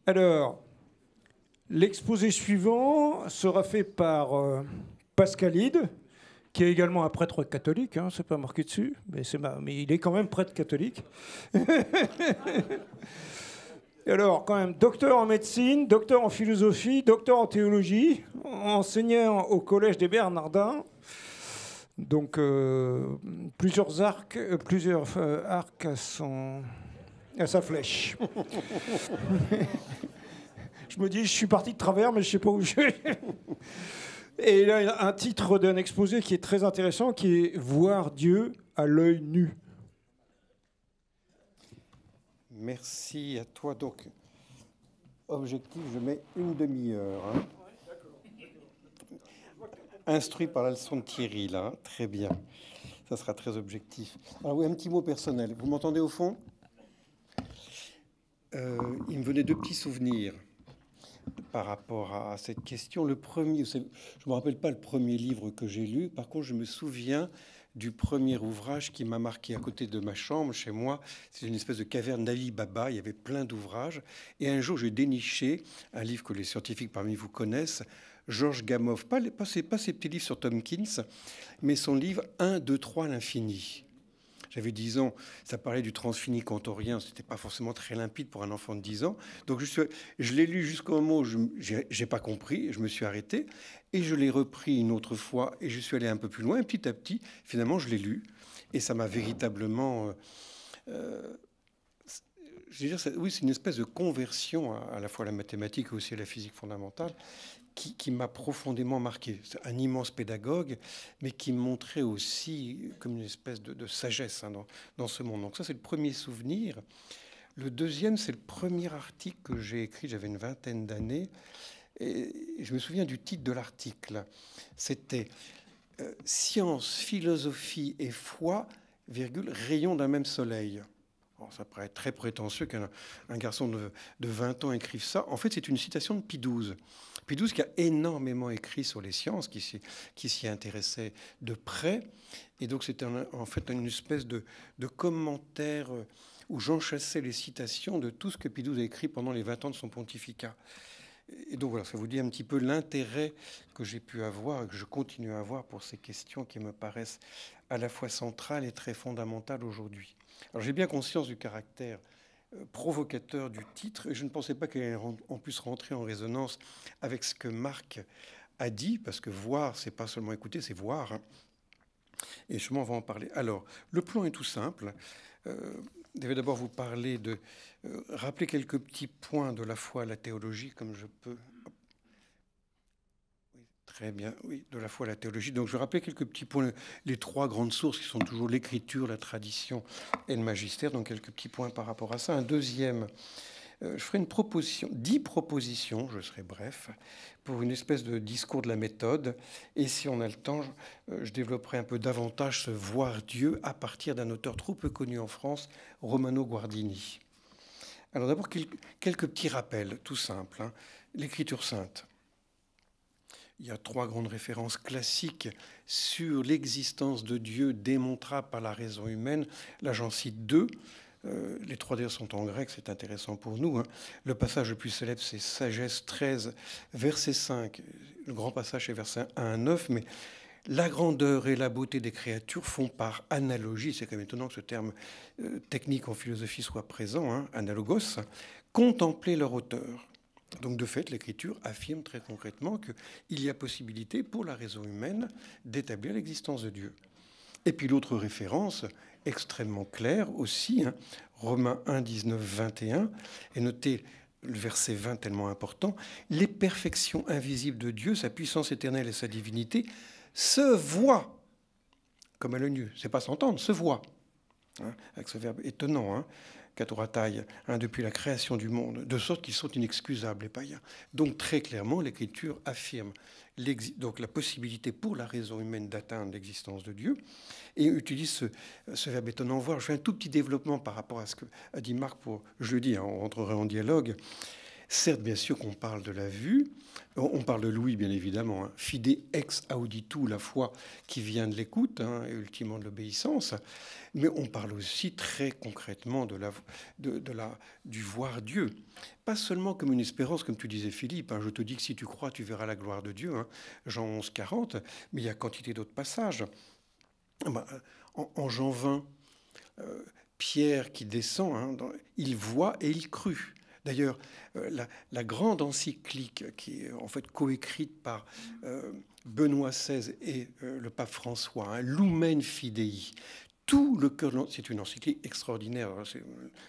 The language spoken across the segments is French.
Alors, l'exposé suivant sera fait par Pascalide, qui est également un prêtre catholique, hein, c'est pas marqué dessus, mais il est quand même prêtre catholique. Alors, quand même, docteur en médecine, docteur en philosophie, docteur en théologie, enseignant au Collège des Bernardins. Donc, plusieurs arcs à sa flèche. Je me dis, je suis parti de travers, mais je ne sais pas où je vais. Et il a un titre d'un exposé qui est très intéressant, qui est Voir Dieu à l'œil nu. Merci à toi. Donc, objectif, je mets une demi-heure. Hein. Instruit par la leçon de Thierry, là. Hein. Très bien. Ça sera très objectif. Alors oui, un petit mot personnel. Vous m'entendez au fond ? Il me venait deux petits souvenirs par rapport à cette question. Le premier, je ne me rappelle pas le premier livre que j'ai lu. Par contre, je me souviens du premier ouvrage qui m'a marqué à côté de ma chambre, chez moi. C'est une espèce de caverne d'Ali Baba. Il y avait plein d'ouvrages. Et un jour, j'ai déniché un livre que les scientifiques parmi vous connaissent, Georges Gamow. Pas ces petits livres sur Tompkins, mais son livre 1, 2, 3, l'infini. J'avais 10 ans, ça parlait du transfini cantorien, c'était pas forcément très limpide pour un enfant de 10 ans. Donc je l'ai lu jusqu'au moment où j'ai pas compris, je me suis arrêté, et je l'ai repris une autre fois, et je suis allé un peu plus loin, et petit à petit, finalement, je l'ai lu, et ça m'a véritablement... je veux dire, oui, c'est une espèce de conversion à la fois à la mathématique et aussi à la physique fondamentale, qui m'a profondément marqué. C'est un immense pédagogue, mais qui me montrait aussi comme une espèce de sagesse hein, dans ce monde. Donc ça, c'est le premier souvenir. Le deuxième, c'est le premier article que j'ai écrit, j'avais une vingtaine d'années, et je me souviens du titre de l'article. C'était « Science, philosophie et foi, virgule, rayon d'un même soleil ». Bon, ça paraît très prétentieux qu'un garçon de 20 ans écrive ça. En fait, c'est une citation de Pie XII. Pie XII qui a énormément écrit sur les sciences, qui s'y intéressait de près. Et donc, c'était en fait une espèce de commentaire où j'enchassais les citations de tout ce que Pie XII a écrit pendant les 20 ans de son pontificat. Et donc, voilà, ça vous dit un petit peu l'intérêt que j'ai pu avoir et que je continue à avoir pour ces questions qui me paraissent à la fois centrales et très fondamentales aujourd'hui. Alors j'ai bien conscience du caractère provocateur du titre et je ne pensais pas qu'on puisse rentrer en résonance avec ce que Marc a dit, parce que voir, c'est pas seulement écouter, c'est voir. Hein. Et justement, on va en parler. Alors, le plan est tout simple. Je vais d'abord vous parler de... rappeler quelques petits points de la foi à la théologie, comme je peux... Très bien, oui, de la foi à la théologie. Donc, je vais rappeler quelques petits points, les trois grandes sources qui sont toujours l'écriture, la tradition et le magistère. Donc, quelques petits points par rapport à ça. Un deuxième, je ferai une proposition, 10 propositions, je serai bref, pour une espèce de discours de la méthode. Et si on a le temps, je développerai un peu davantage ce voir Dieu à partir d'un auteur trop peu connu en France, Romano Guardini. Alors, d'abord, quelques petits rappels, tout simples. Hein. L'écriture sainte. Il y a trois grandes références classiques sur l'existence de Dieu démontrable par la raison humaine. Là, j'en cite deux. Les trois d'ailleurs sont en grec, c'est intéressant pour nous. Hein. Le passage le plus célèbre, c'est Sagesse 13, verset 5. Le grand passage, c'est verset 1 à 9. Mais la grandeur et la beauté des créatures font par analogie, c'est quand même étonnant que ce terme technique en philosophie soit présent, hein, analogos, contempler leur auteur. Donc, de fait, l'Écriture affirme très concrètement qu'il y a possibilité pour la raison humaine d'établir l'existence de Dieu. Et puis l'autre référence, extrêmement claire aussi, hein, Romains 1, 19, 21, et notez le verset 20 tellement important, « Les perfections invisibles de Dieu, sa puissance éternelle et sa divinité, se voient comme à l'œil nu. » C'est pas s'entendre, se voient. Hein, avec ce verbe étonnant, hein. Katoratai, hein, depuis la création du monde, de sorte qu'ils sont inexcusables, les païens. Donc très clairement, l'Écriture affirme donc la possibilité pour la raison humaine d'atteindre l'existence de Dieu et utilise ce verbe étonnant voir. Je fais un tout petit développement par rapport à ce qu'a dit Marc pour jeudi, hein, on rentrerait en dialogue. Certes, bien sûr qu'on parle de la vue, on parle de l'ouïe, bien évidemment, hein. Fide ex auditu, la foi qui vient de l'écoute, hein, et ultimement de l'obéissance, mais on parle aussi très concrètement du voir Dieu. Pas seulement comme une espérance, comme tu disais Philippe, hein, je te dis que si tu crois, tu verras la gloire de Dieu, hein, Jean 11, 40, mais il y a quantité d'autres passages. En Jean 20, Pierre qui descend, hein, il voit et il crut. D'ailleurs, la grande encyclique qui est en fait coécrite par Benoît XVI et le pape François, hein, Lumen Fidei, tout le cœur, c'est une encyclique extraordinaire, c'est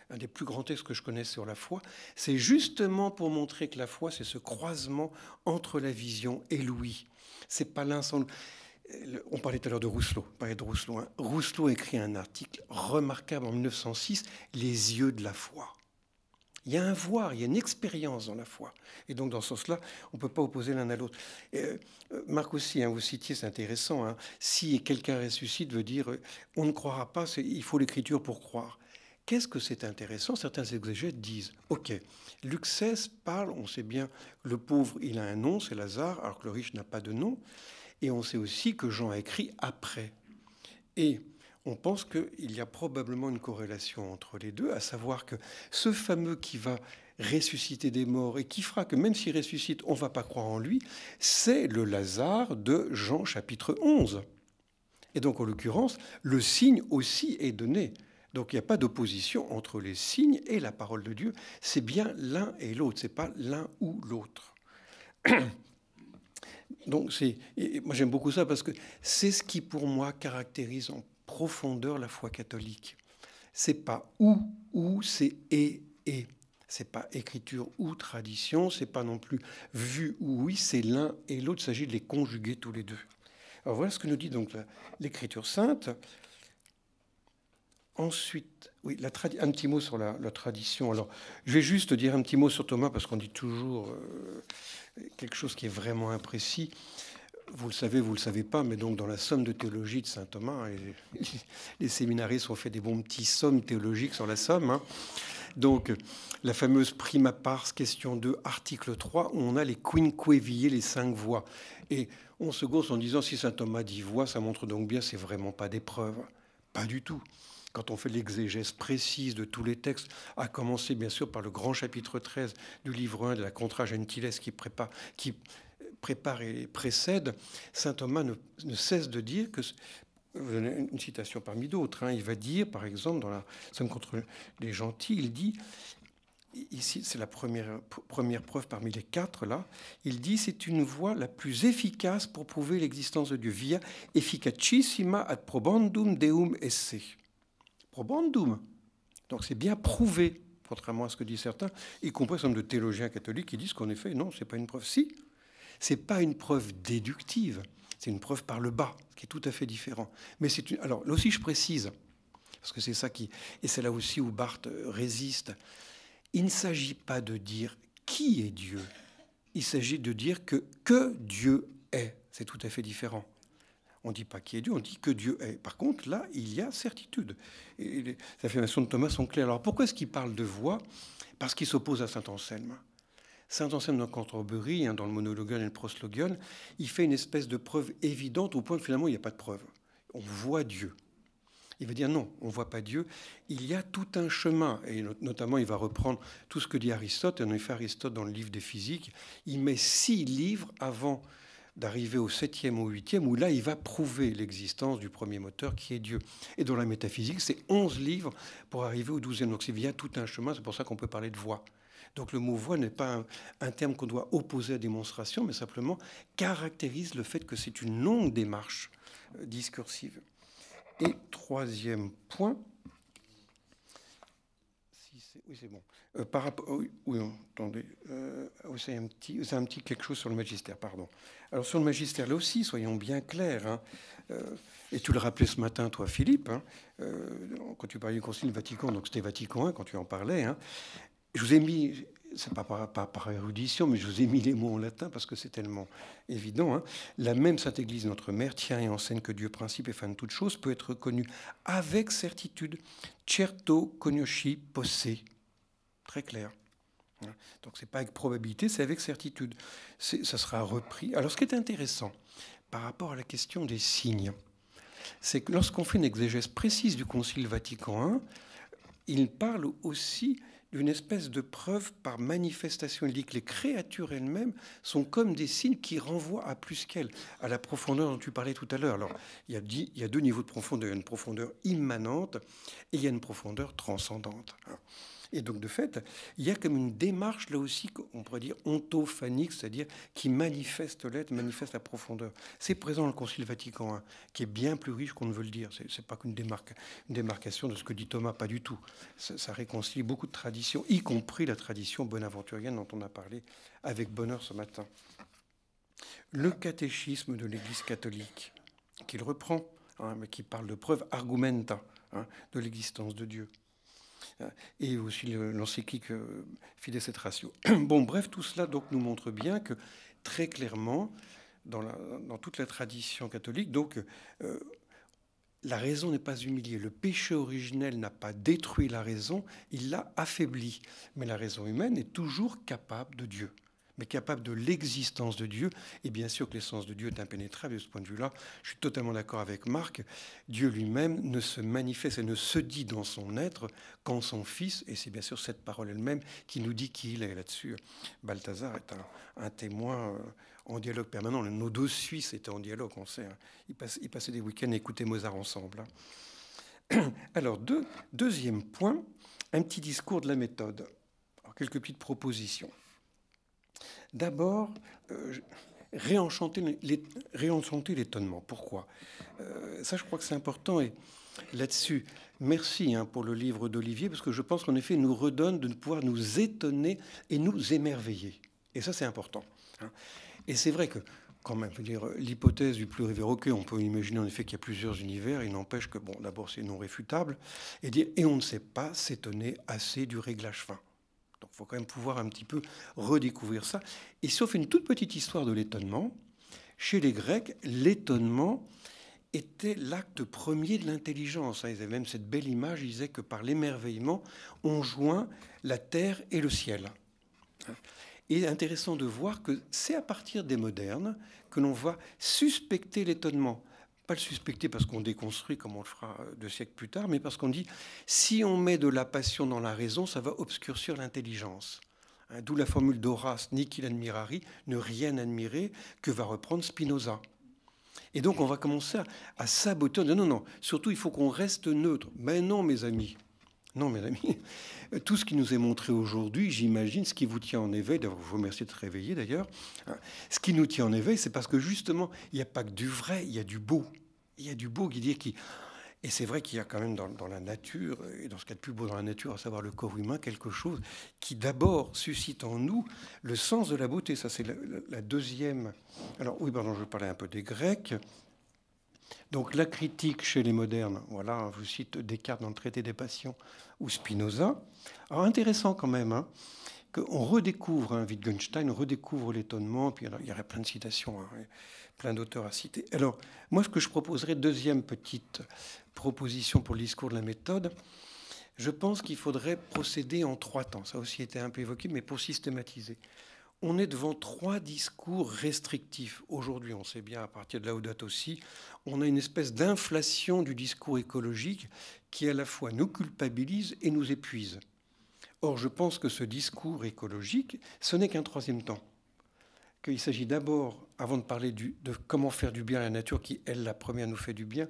un des plus grands textes que je connaisse sur la foi, c'est justement pour montrer que la foi, c'est ce croisement entre la vision et l'ouïe. C'est pas l'un sans l'autre. On parlait tout à l'heure de Rousselot. Hein. Rousselot écrit un article remarquable en 1906, Les yeux de la foi. Il y a un voir, il y a une expérience dans la foi. Et donc, dans ce sens-là, on ne peut pas opposer l'un à l'autre. Marc aussi, hein, vous citiez, c'est intéressant, hein, si quelqu'un ressuscite, veut dire on ne croira pas, il faut l'écriture pour croire. Qu'est-ce que c'est intéressant? Certains exégètes disent, ok, Luc 16 parle, on sait bien, le pauvre, il a un nom, c'est Lazare, alors que le riche n'a pas de nom. Et on sait aussi que Jean a écrit après. Et on pense qu'il y a probablement une corrélation entre les deux, à savoir que ce fameux qui va ressusciter des morts et qui fera que même s'il ressuscite, on ne va pas croire en lui, c'est le Lazare de Jean chapitre 11. Et donc, en l'occurrence, le signe aussi est donné. Donc, il n'y a pas d'opposition entre les signes et la parole de Dieu. C'est bien l'un et l'autre, ce n'est pas l'un ou l'autre. Donc, moi j'aime beaucoup ça parce que c'est ce qui, pour moi, caractérise en profondeur la foi catholique. C'est pas ou, c'est et. C'est pas écriture ou tradition, c'est pas non plus vue ou oui, c'est l'un et l'autre. Il s'agit de les conjuguer tous les deux. Alors voilà ce que nous dit donc l'Écriture sainte. Ensuite, oui, un petit mot sur la tradition. Alors, je vais juste dire un petit mot sur Thomas parce qu'on dit toujours quelque chose qui est vraiment imprécis. Vous le savez pas, mais donc dans la somme de théologie de saint Thomas, les séminaristes ont fait des bons petits sommes théologiques sur la somme. Hein. Donc, la fameuse prima pars, question 2, article 3, où on a les quinque viae, les 5 voies. Et on se gosse en disant, si saint Thomas dit voix, ça montre donc bien, c'est vraiment pas des preuves. Pas du tout. Quand on fait l'exégèse précise de tous les textes, à commencer bien sûr par le grand chapitre 13 du livre 1 de la Contra Gentiles qui prépare et précède, saint Thomas ne cesse de dire que, une citation parmi d'autres, hein, il va dire, par exemple, dans la Somme contre les gentils, il dit, ici c'est la première preuve parmi les 4, là, il dit c'est une voie la plus efficace pour prouver l'existence de Dieu, via efficacissima ad probandum deum esse. Probandum. Donc c'est bien prouvé, contrairement à ce que disent certains, y compris un certain nombre de théologiens catholiques qui disent qu'en effet, non, ce n'est pas une preuve. Si, ce n'est pas une preuve déductive, c'est une preuve par le bas, ce qui est tout à fait différent. Mais alors là aussi je précise, parce que c'est ça qui... Et c'est là aussi où Barthes résiste. Il ne s'agit pas de dire qui est Dieu, il s'agit de dire que Dieu est. C'est tout à fait différent. On ne dit pas qui est Dieu, on dit que Dieu est. Par contre, là, il y a certitude. Et les affirmations de Thomas sont claires. Alors, pourquoi est-ce qu'il parle de voix? Parce qu'il s'oppose à saint Anselme. Saint Anselme dans Cantorbéry, dans le monologion et le proslogion, il fait une espèce de preuve évidente au point que finalement, il n'y a pas de preuve. On voit Dieu. Il va dire non, on ne voit pas Dieu. Il y a tout un chemin. Et notamment, il va reprendre tout ce que dit Aristote. Et en effet, Aristote, dans le livre des physiques, il met 6 livres avant d'arriver au 7e ou 8e, où là, il va prouver l'existence du premier moteur qui est Dieu. Et dans la métaphysique, c'est 11 livres pour arriver au 12e. Donc, il y a tout un chemin, c'est pour ça qu'on peut parler de voix. Donc, le mot voix n'est pas un terme qu'on doit opposer à démonstration, mais simplement caractérise le fait que c'est une longue démarche discursive. Et 3e point... Oui, c'est bon. Par rapport, oui, attendez. C'est un petit quelque chose sur le magistère, pardon. Alors, sur le magistère, là aussi, soyons bien clairs. Hein, et tu le rappelais ce matin, toi, Philippe, hein, quand tu parlais du Concile Vatican, donc c'était Vatican I, quand tu en parlais. Hein, je vous ai mis, c'est pas par érudition, mais je vous ai mis les mots en latin parce que c'est tellement évident. Hein, la même Sainte Église, notre Mère, tient et enseigne que Dieu, principe et fin de toute chose, peut être reconnu avec certitude. Certo cognosci posse. Très clair. Donc ce n'est pas avec probabilité, c'est avec certitude. Ça sera repris. Alors ce qui est intéressant par rapport à la question des signes, c'est que lorsqu'on fait une exégèse précise du Concile Vatican I, il parle aussi d'une espèce de preuve par manifestation. Il dit que les créatures elles-mêmes sont comme des signes qui renvoient à plus qu'elles, à la profondeur dont tu parlais tout à l'heure. Alors, il y a deux niveaux de profondeur. Il y a une profondeur immanente et il y a une profondeur transcendante. Et donc, de fait, il y a comme une démarche, là aussi, on pourrait dire ontophanique, c'est-à-dire qui manifeste l'être, manifeste la profondeur. C'est présent dans le Concile Vatican I, qui est bien plus riche qu'on ne veut le dire. Ce n'est pas qu'une démarcation de ce que dit Thomas, pas du tout. Ça réconcilie beaucoup de traditions, y compris la tradition bonaventurienne dont on a parlé avec bonheur ce matin. Le catéchisme de l'Église catholique, qu'il reprend, mais qui parle de preuve argumenta de l'existence de Dieu. Et aussi l'encyclique Fides et Ratio. Bon, bref, tout cela donc nous montre bien que très clairement, dans toute la tradition catholique, donc la raison n'est pas humiliée. Le péché originel n'a pas détruit la raison, il l'a affaiblie. Mais la raison humaine est toujours capable de Dieu, mais capable de l'existence de Dieu. Et bien sûr que l'essence de Dieu est impénétrable. De ce point de vue-là, je suis totalement d'accord avec Marc. Dieu lui-même ne se manifeste et ne se dit dans son être qu'en son Fils. Et c'est bien sûr cette parole elle-même qui nous dit qui il est. Là-dessus, Balthazar est un témoin en dialogue permanent. Nos deux Suisses étaient en dialogue, on sait. Ils passaient des week-ends à écouter Mozart ensemble. Alors, deuxième point, un petit discours de la méthode. Alors, quelques petites propositions. D'abord, réenchanter l'étonnement. Pourquoi ? Ça, je crois que c'est important. Et là-dessus, merci pour le livre d'Olivier, parce que je pense qu'en effet, il nous redonne de pouvoir nous étonner et nous émerveiller. Et ça, c'est important. Et c'est vrai que, quand même, l'hypothèse du pluriverroqueux, on peut imaginer en effet qu'il y a plusieurs univers. Il n'empêche que, bon, d'abord, c'est non réfutable. Et on ne sait pas s'étonner assez du réglage fin. Donc il faut quand même pouvoir un petit peu redécouvrir ça. Et sauf une toute petite histoire de l'étonnement, chez les Grecs, l'étonnement était l'acte premier de l'intelligence. Ils avaient même cette belle image, ils disaient que par l'émerveillement, on joint la terre et le ciel. Et intéressant de voir que c'est à partir des modernes que l'on va suspecter l'étonnement. Pas le suspecter parce qu'on déconstruit, comme on le fera 2 siècles plus tard, mais parce qu'on dit, si on met de la passion dans la raison, ça va obscurcir l'intelligence. D'où la formule d'Horace, nihil admirari, ne rien admirer, que va reprendre Spinoza. Et donc on va commencer à saboter. Non, surtout il faut qu'on reste neutre. Mais non, mes amis. Non, mes amis, tout ce qui nous est montré aujourd'hui, j'imagine, ce qui vous tient en éveil, d'ailleurs, je vous remercie de se réveiller d'ailleurs, ce qui nous tient en éveil, c'est parce que justement, il n'y a pas que du vrai, il y a du beau. Il y a du beau qui... Et c'est vrai qu'il y a quand même dans la nature, et dans ce qu'il y a de plus beau dans la nature, à savoir le corps humain, quelque chose qui d'abord suscite en nous le sens de la beauté. Ça, c'est la deuxième... Alors oui, pardon, je parlais un peu des Grecs. Donc la critique chez les modernes, voilà, je vous cite Descartes dans le Traité des Passions ou Spinoza. Alors intéressant quand même, qu'on redécouvre, Wittgenstein redécouvre l'étonnement, puis alors, il y aurait plein de citations, plein d'auteurs à citer. Alors moi ce que je proposerais, deuxième petite proposition pour le discours de la méthode, je pense qu'il faudrait procéder en 3 temps. Ça a aussi été un peu évoqué, mais pour systématiser. On est devant 3 discours restrictifs. Aujourd'hui, on sait bien, à partir de Laudato Si, on a une espèce d'inflation du discours écologique qui à la fois nous culpabilise et nous épuise. Or, je pense que ce discours écologique, ce n'est qu'un 3e temps. Qu'il s'agit d'abord, avant de parler de comment faire du bien à la nature, qui, elle, la première, nous fait du bien,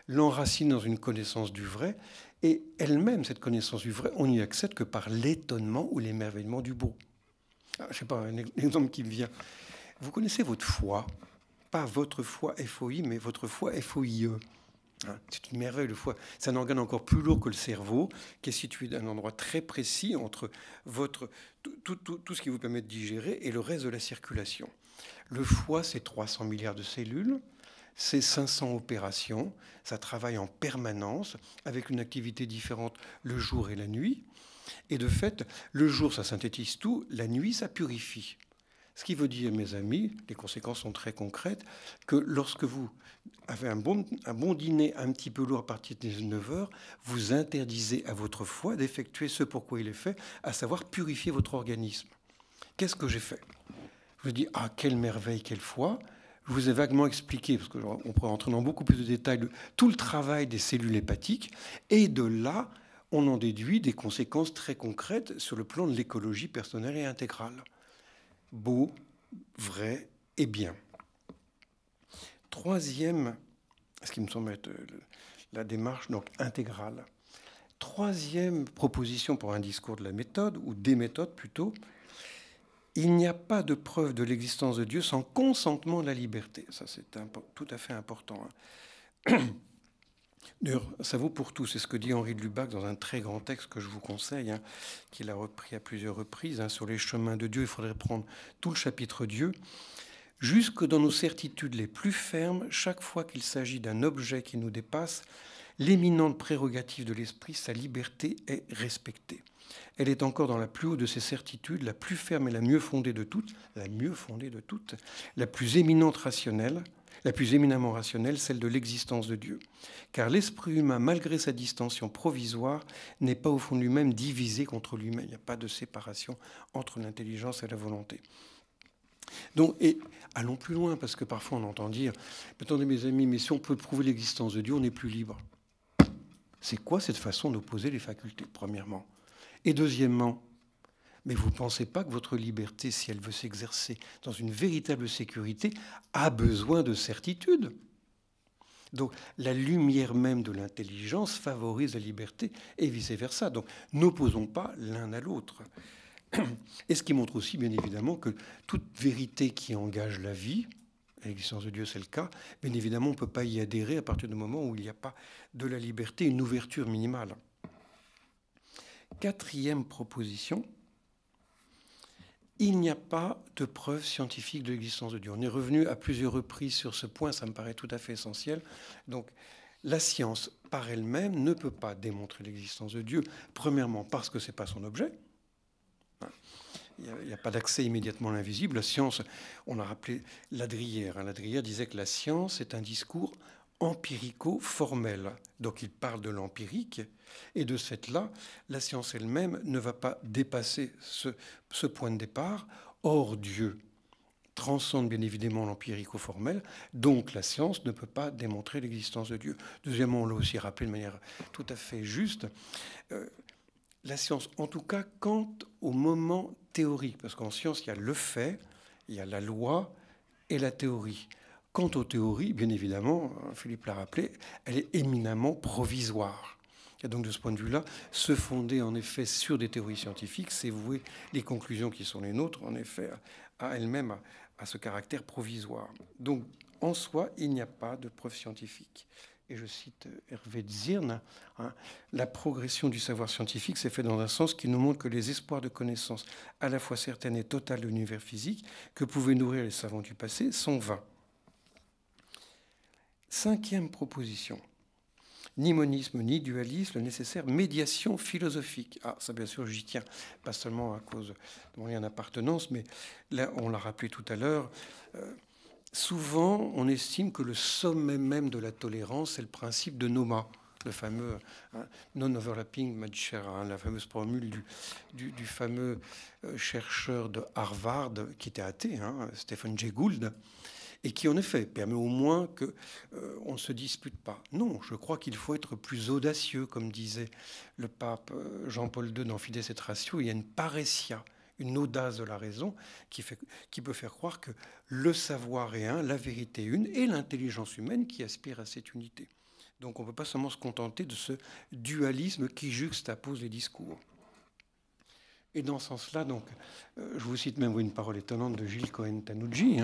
l'enracine dans une connaissance du vrai. Et elle-même, cette connaissance du vrai, on n'y accède que par l'étonnement ou l'émerveillement du beau. Je ne sais pas, un exemple qui me vient. Vous connaissez votre foi, pas votre foi FOI, mais votre foi FOIE. C'est une merveille, le foie. C'est un organe encore plus lourd que le cerveau, qui est situé à un endroit très précis entre tout ce qui vous permet de digérer et le reste de la circulation. Le foie, c'est 300 milliards de cellules, c'est 500 opérations, ça travaille en permanence, avec une activité différente le jour et la nuit. Et de fait, le jour, ça synthétise tout, la nuit, ça purifie. Ce qui veut dire, mes amis, les conséquences sont très concrètes, que lorsque vous avez un bon dîner un petit peu lourd à partir de 19 heures, vous interdisez à votre foie d'effectuer ce pourquoi il est fait, à savoir purifier votre organisme. Qu'est-ce que j'ai fait? Je vous dis, ah, quelle merveille, quel foie. Je vous ai vaguement expliqué, parce qu'on pourrait entrer dans beaucoup plus de détails, tout le travail des cellules hépatiques, et de là, on en déduit des conséquences très concrètes sur le plan de l'écologie personnelle et intégrale. Beau, vrai et bien. Troisième, ce qui me semble être la démarche donc intégrale. Troisième proposition pour un discours de la méthode, ou des méthodes plutôt, il n'y a pas de preuve de l'existence de Dieu sans consentement de la liberté. Ça, c'est tout à fait important. D'ailleurs, ça vaut pour tout. C'est ce que dit Henri de Lubac dans un très grand texte que je vous conseille, qu'il a repris à plusieurs reprises, sur les chemins de Dieu. Il faudrait prendre tout le chapitre Dieu. Jusque dans nos certitudes les plus fermes, chaque fois qu'il s'agit d'un objet qui nous dépasse, l'éminente prérogative de l'esprit, sa liberté, est respectée. Elle est encore dans la plus haute de ses certitudes, la plus ferme et la mieux fondée de toutes, la plus éminente rationnelle, la plus éminemment rationnelle, celle de l'existence de Dieu. Car l'esprit humain, malgré sa distinction provisoire, n'est pas au fond de lui-même divisé contre lui-même. Il n'y a pas de séparation entre l'intelligence et la volonté. Donc, et allons plus loin, parce que parfois on entend dire « Attendez mes amis, mais si on peut prouver l'existence de Dieu, on n'est plus libre. » C'est quoi cette façon d'opposer les facultés, premièrement? Et deuxièmement, mais vous ne pensez pas que votre liberté, si elle veut s'exercer dans une véritable sécurité, a besoin de certitude? Donc la lumière même de l'intelligence favorise la liberté et vice-versa. Donc n'opposons pas l'un à l'autre. Et ce qui montre aussi, bien évidemment, que toute vérité qui engage la vie, l'existence de Dieu c'est le cas, bien évidemment on ne peut pas y adhérer à partir du moment où il n'y a pas de la liberté, une ouverture minimale. Quatrième proposition, il n'y a pas de preuve scientifique de l'existence de Dieu. On est revenu à plusieurs reprises sur ce point, ça me paraît tout à fait essentiel. Donc, la science, par elle-même, ne peut pas démontrer l'existence de Dieu, premièrement parce que ce n'est pas son objet. Il n'y a pas d'accès immédiatement à l'invisible. La science, on a rappelé Ladrière. Ladrière disait que la science est un discours empirico-formel. Donc il parle de l'empirique, et de ce fait-là, la science elle-même ne va pas dépasser ce point de départ. Or, Dieu transcende bien évidemment l'empirico-formel, donc la science ne peut pas démontrer l'existence de Dieu. Deuxièmement, on l'a aussi rappelé de manière tout à fait juste, la science, en tout cas, quant au moment théorique, parce qu'en science, il y a le fait, il y a la loi et la théorie. Quant aux théories, bien évidemment, Philippe l'a rappelé, elle est éminemment provisoire. Et donc, de ce point de vue-là, se fonder en effet sur des théories scientifiques, c'est vouer les conclusions qui sont les nôtres, en effet, à elles-mêmes, à ce caractère provisoire. Donc, en soi, il n'y a pas de preuve scientifique. Et je cite Hervé de Zirn, la progression du savoir scientifique s'est faite dans un sens qui nous montre que les espoirs de connaissance à la fois certaines et totales de l'univers physique que pouvaient nourrir les savants du passé sont vains. Cinquième proposition. Ni monisme, ni dualisme, la nécessaire médiation philosophique. Ah, ça bien sûr, j'y tiens, pas seulement à cause de mon lien d'appartenance, mais là, on l'a rappelé tout à l'heure, souvent, on estime que le sommet même de la tolérance, c'est le principe de NOMA, le fameux non-overlapping major, la fameuse formule du fameux chercheur de Harvard qui était athée, Stephen Jay Gould, et qui en effet permet au moins qu'on ne se dispute pas. Non, je crois qu'il faut être plus audacieux, comme disait le pape Jean-Paul II dans Fides et Ratio, il y a une paressia, une audace de la raison qui peut faire croire que le savoir est un, la vérité est une, et l'intelligence humaine qui aspire à cette unité. Donc on ne peut pas seulement se contenter de ce dualisme qui juxtapose les discours. Et dans ce sens-là, donc, je vous cite même une parole étonnante de Gilles Cohen-Tanouji,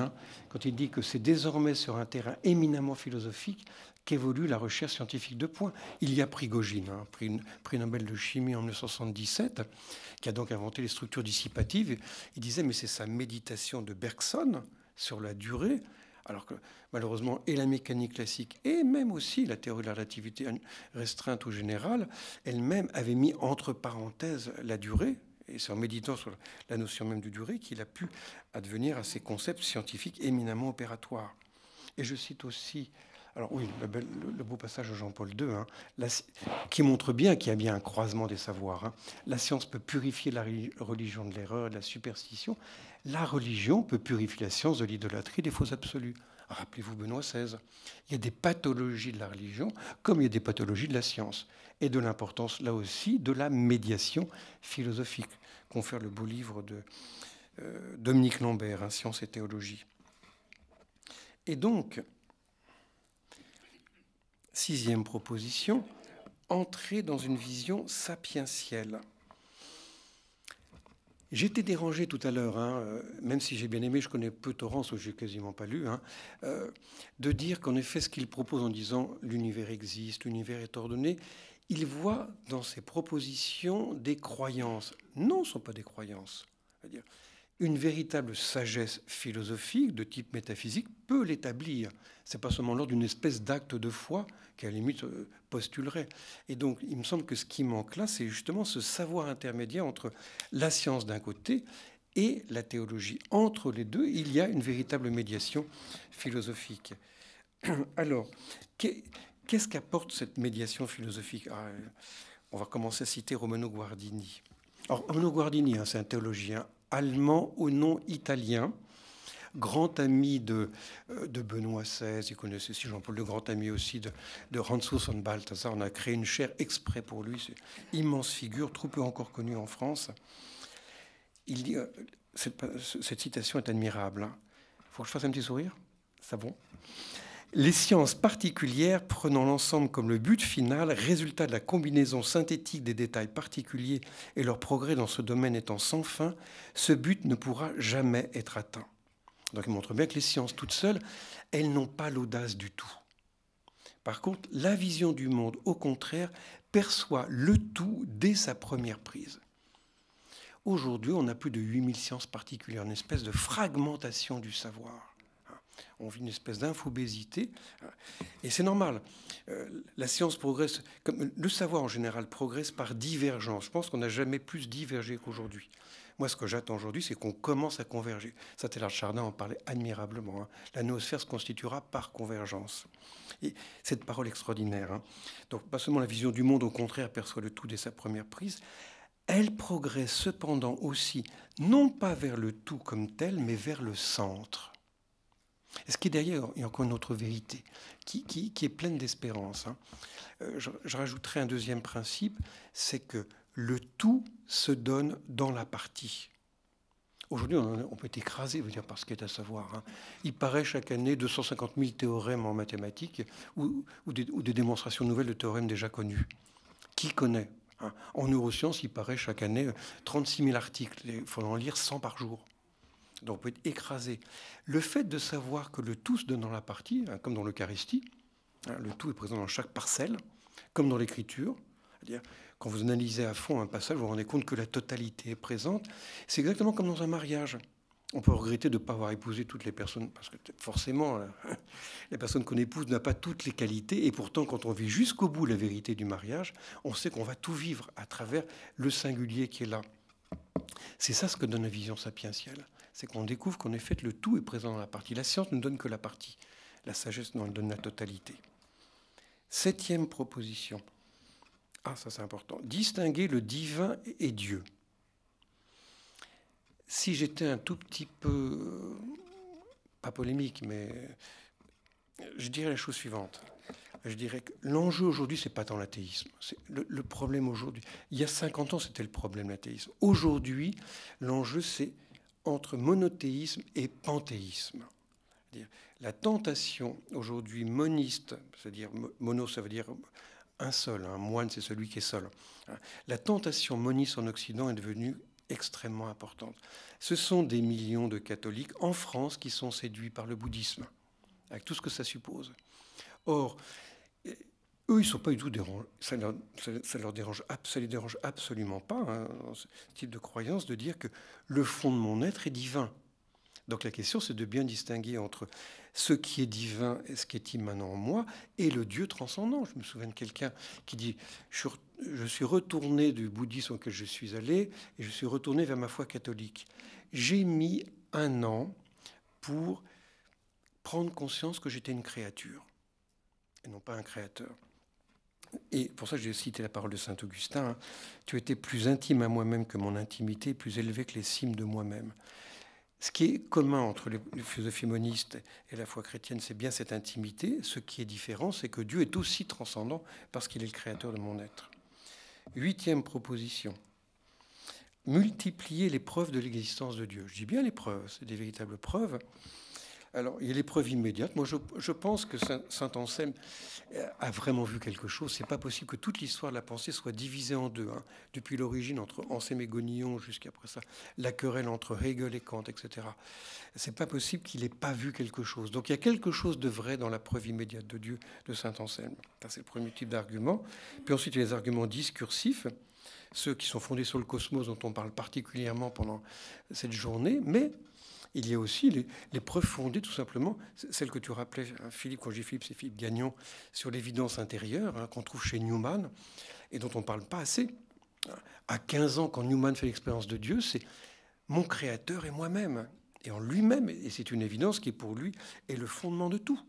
quand il dit que c'est désormais sur un terrain éminemment philosophique qu'évolue la recherche scientifique de points. Il y a Prigogine, prix Nobel de chimie en 1977, qui a donc inventé les structures dissipatives. Il disait, mais c'est sa méditation de Bergson sur la durée, alors que malheureusement, et la mécanique classique, et même aussi la théorie de la relativité restreinte ou générale, elle-même avait mis entre parenthèses la durée, Et c'est en méditant sur la notion même de durée qu'il a pu advenir à ces concepts scientifiques éminemment opératoires. Et je cite aussi, alors oui, le beau passage de Jean-Paul II, hein, qui montre bien qu'il y a bien un croisement des savoirs. Hein. La science peut purifier la religion de l'erreur et de la superstition. La religion peut purifier la science de l'idolâtrie, des faux absolus. Rappelez-vous Benoît XVI. Il y a des pathologies de la religion comme il y a des pathologies de la science. Et de l'importance, là aussi, de la médiation philosophique. Confère le beau livre de Dominique Lambert, hein, Science et théologie. Et donc, 6e proposition, entrer dans une vision sapientielle. J'étais dérangé tout à l'heure, hein, même si j'ai bien aimé, je connais peu Torrance, ou j'ai quasiment pas lu, hein, de dire qu'en effet, ce qu'il propose en disant l'univers existe, l'univers est ordonné, il voit dans ses propositions des croyances. Non, ce ne sont pas des croyances. C'est-à-dire, une véritable sagesse philosophique de type métaphysique peut l'établir. Ce n'est pas seulement lors d'une espèce d'acte de foi qu'à la limite postulerait. Et donc, il me semble que ce qui manque là, c'est justement ce savoir intermédiaire entre la science d'un côté et la théologie. Entre les deux, il y a une véritable médiation philosophique. Alors, qu'est-ce qu'apporte cette médiation philosophique? On va commencer à citer Romano Guardini. Alors, Romano Guardini, hein, c'est un théologien allemand au nom italien, grand ami de Benoît XVI, il connaissait aussi Jean-Paul, le grand ami aussi de Rantzau von Balthasar. On a créé une chaire exprès pour lui, c'est une immense figure, trop peu encore connue en France. Il dit, cette citation est admirable. Hein. Faut que je fasse un petit sourire? Ça bon? Les sciences particulières prenant l'ensemble comme le but final, résultat de la combinaison synthétique des détails particuliers et leur progrès dans ce domaine étant sans fin, ce but ne pourra jamais être atteint. Donc il montre bien que les sciences toutes seules, elles n'ont pas l'audace du tout. Par contre, la vision du monde, au contraire, perçoit le tout dès sa première prise. Aujourd'hui, on a plus de 8000 sciences particulières, une espèce de fragmentation du savoir. On vit une espèce d'infobésité, et c'est normal. La science progresse, comme le savoir en général progresse par divergence. Je pense qu'on n'a jamais plus divergé qu'aujourd'hui. Moi, ce que j'attends aujourd'hui, c'est qu'on commence à converger. Ça, Teilhard de Chardin en parlait admirablement. Hein. La noosphère se constituera par convergence. Et cette parole extraordinaire. Hein. Donc, pas seulement la vision du monde, au contraire, perçoit le tout dès sa première prise. Elle progresse cependant aussi, non pas vers le tout comme tel, mais vers le centre. Et ce qui est derrière, il y a encore une autre vérité, qui est pleine d'espérance. Hein. Je rajouterai un deuxième principe, c'est que le tout se donne dans la partie. Aujourd'hui, on peut être écrasé, veut dire, par ce qui est à savoir. Hein. Il paraît chaque année 250 000 théorèmes en mathématiques ou des démonstrations nouvelles de théorèmes déjà connus. Qui connaît? Hein. En neurosciences, il paraît chaque année 36 000 articles. Il faut en lire 100 par jour. Donc on peut être écrasé. Le fait de savoir que le tout se donne dans la partie, hein, comme dans l'Eucharistie, hein, le tout est présent dans chaque parcelle, comme dans l'écriture, c'est-à-dire quand vous analysez à fond un passage, vous vous rendez compte que la totalité est présente. C'est exactement comme dans un mariage. On peut regretter de ne pas avoir épousé toutes les personnes, parce que forcément, les personnes qu'on épouse n'ont pas toutes les qualités, et pourtant, quand on vit jusqu'au bout la vérité du mariage, on sait qu'on va tout vivre à travers le singulier qui est là. C'est ça ce que donne la vision sapientielle. C'est qu'on découvre qu'en effet, le tout est présent dans la partie. La science ne donne que la partie. La sagesse nous donne la totalité. 7e proposition. Ah, ça c'est important. Distinguer le divin et Dieu. Si j'étais un tout petit peu, pas polémique, mais je dirais la chose suivante. Je dirais que l'enjeu aujourd'hui, ce n'est pas tant l'athéisme. C'est le problème aujourd'hui. Il y a 50 ans, c'était le problème, l'athéisme. Aujourd'hui, l'enjeu, c'est entre monothéisme et panthéisme. La tentation aujourd'hui moniste, c'est-à-dire mono, ça veut dire un seul, un moine, c'est celui qui est seul. La tentation moniste en Occident est devenue extrêmement importante. Ce sont des millions de catholiques en France qui sont séduits par le bouddhisme, avec tout ce que ça suppose. Or, eux, ils ne sont pas du tout dérangés. Ça les dérange absolument pas, hein, dans ce type de croyance, de dire que le fond de mon être est divin. Donc la question, c'est de bien distinguer entre ce qui est divin et ce qui est immanent en moi et le Dieu transcendant. Je me souviens de quelqu'un qui dit « Je suis retourné du bouddhisme auquel je suis allé et je suis retourné vers ma foi catholique. J'ai mis 1 an pour prendre conscience que j'étais une créature et non pas un créateur. » Et pour ça, j'ai cité la parole de saint Augustin. Hein, « Tu étais plus intime à moi-même que mon intimité, plus élevé que les cimes de moi-même. » Ce qui est commun entre les philosophies monistes et la foi chrétienne, c'est bien cette intimité. Ce qui est différent, c'est que Dieu est aussi transcendant parce qu'il est le créateur de mon être. 8e proposition. Multiplier les preuves de l'existence de Dieu. Je dis bien les preuves, c'est des véritables preuves. Alors, il y a les preuves immédiates. Moi, je pense que saint Anselme a vraiment vu quelque chose. C'est pas possible que toute l'histoire de la pensée soit divisée en deux. Hein. Depuis l'origine, entre Anselme et Gognillon, jusqu'après ça, la querelle entre Hegel et Kant, etc. C'est pas possible qu'il n'ait pas vu quelque chose. Donc, il y a quelque chose de vrai dans la preuve immédiate de Dieu de saint Anselme. Ça, c'est le premier type d'argument. Puis ensuite, il y a les arguments discursifs, ceux qui sont fondés sur le cosmos, dont on parle particulièrement pendant cette journée, mais il y a aussi les preuves fondées, tout simplement, celles que tu rappelais, Philippe, quand j'ai Philippe, c'est Philippe Gagnon, sur l'évidence intérieure, hein, qu'on trouve chez Newman, et dont on ne parle pas assez. À 15 ans, quand Newman fait l'expérience de Dieu, c'est mon créateur et moi-même, et en lui-même, et c'est une évidence qui, pour lui, est le fondement de tout.